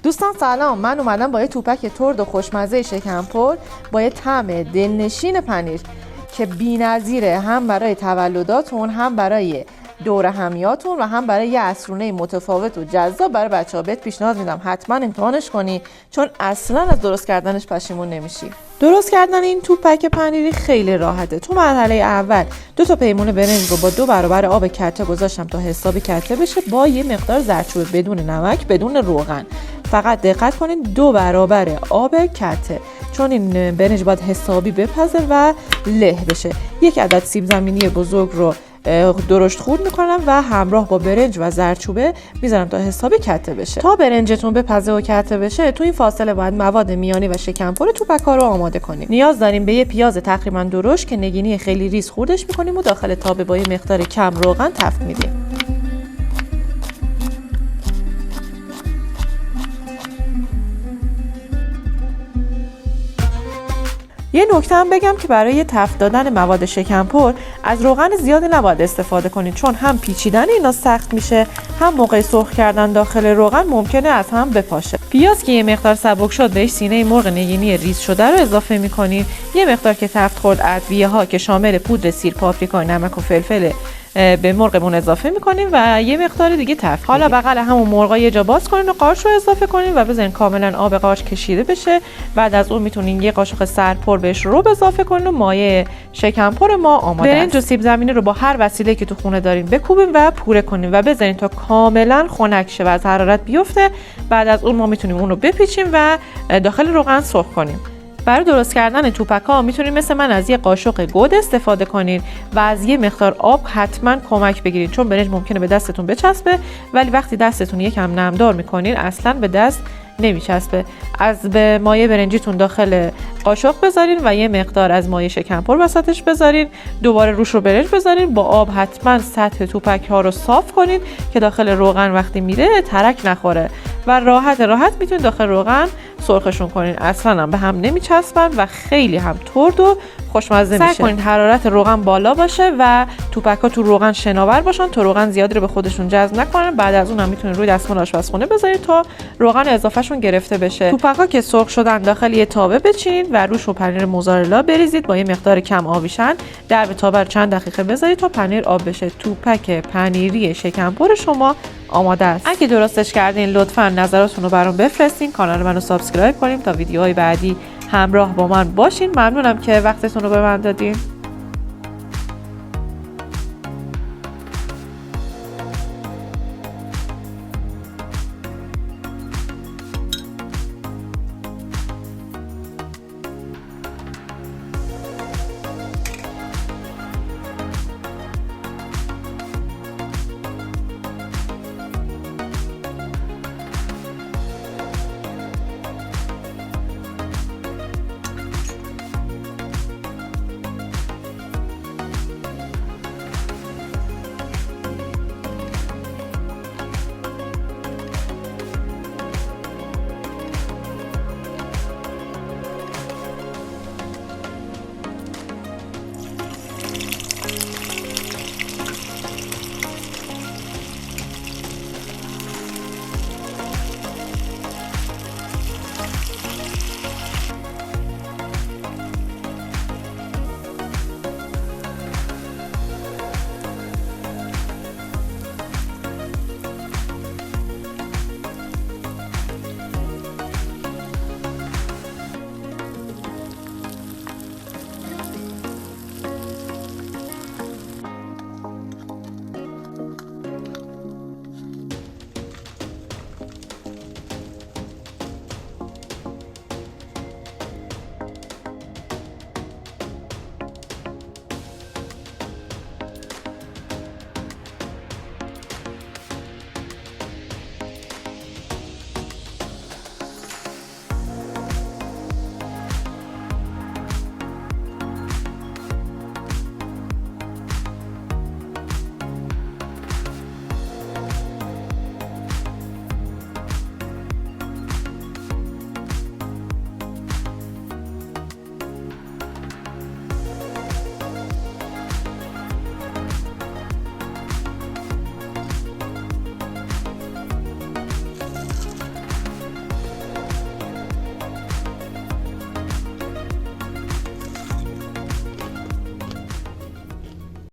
دوستان سلام، من اومدم با یه توپک ترد و خوشمزه شکم‌پر با یه طعم دلنشین پنیر که بی‌نظیره، هم برای تولداتون، هم برای دور همیاتون و هم برای یه عصرونه متفاوت و جذاب برای بچه‌ها. بهت پیشنهاد میدم حتما امتحانش کنی، چون اصلا از درست کردنش پشیمون نمیشی. درست کردن این توپک پنیری خیلی راحته. تو مرحله اول 2 تا پیمونه برنج رو با 2 برابر آب کته گذاشتم تا حسابی کته بشه، با یه مقدار زردچوبه، بدون نمک، بدون روغن. فقط دقت کنین 2 برابر آب کته، چون این برنج باید حسابی بپزه و له بشه. 1 عدد سیب زمینی بزرگ رو درشت خورد میکنم و همراه با برنج و زردچوبه میذارم تا حسابی کته بشه. تا برنجتون بپزه و کته بشه، تو این فاصله باید مواد میانی و شکم‌پر توپک‌ها رو آماده کنیم. نیاز داریم به یه پیاز تقریبا درشت که نگینی خیلی ریز خوردش میکنیم و داخل تابه با یه مقدار کم روغن تفت میدیم. یه نکته هم بگم که برای تفت دادن مواد شکم‌پر از روغن زیادی نباید استفاده کنید، چون هم پیچیدن اینا سخت میشه، هم موقع سرخ کردن داخل روغن ممکنه از هم بپاشه. پیاز که یه مقدار سبک شد، بهش سینه مرغ نگینی ریز شده رو اضافه می‌کنید. یه مقدار که تفت خورد، ادویه‌ها که شامل پودر سیر، پاپریکا، نمک و فلفل به مرغمون اضافه میکنیم و یه مقدار دیگه تفت. حالا بغل همون مرغا یه جا باز کنین و قارچ رو اضافه کنین و بذارین کاملا آب قارچ کشیده بشه. بعد از اون میتونین یه قاشق سرپر بهش رو اضافه کنین و مایه شکم‌پر ما آماده است. برنج و سیب زمینی رو با هر وسیله‌ای که تو خونه دارین بکوبین و پوره کنین و بذارین تا کاملا خنک شه و از حرارت بیفته. بعد از اون ما میتونیم اون رو بپیچیم و داخل روغن سرخ کنیم. برای درست کردن توپک‌ها میتونید مثل من از یه قاشق گود استفاده کنید و از یه مقدار آب حتما کمک بگیرید، چون برنج ممکنه به دستتون بچسبه، ولی وقتی دستتون یکم نمدار میکنین اصلا به دست نمیچسبه. از به مایه برنجیتون داخل قاشق بذارین و یه مقدار از مایه شکم‌پر وسطش بذارین، دوباره روش رو برنج بذارین، با آب حتما سطح توپک ها رو صاف کنین که داخل روغن وقتی میره ترک نخوره و راحت میتونید داخل روغن سرخشون کنین. اصلا هم به هم نمیچسبن و خیلی هم ترد و خوشمزه میشه. سعی کنید حرارت روغن بالا باشه و توپک‌ها تو روغن شناور باشن تا روغن زیادی رو به خودشون جذب نکنن. بعد از اون هم میتونید روی دستمال آشپزخونه بذارید تا روغن اضافهشون گرفته بشه. توپک‌ها که سرخ شدن داخل یه تابه بچینید و روش رو پنیر موزارلا بریزید، با یه مقدار کم آبیشن در به تابه چند دقیقه بذارید تا پنیر آب بشه. توپک پنیری شکم‌پر شما آماده است. اگه درستش کردین لطفا نظراتتون رو برام بفرستین. کانال منو سابسکرایب کنیم تا ویدیوهای بعدی همراه با من باشین. ممنونم که وقتتون رو به من دادین.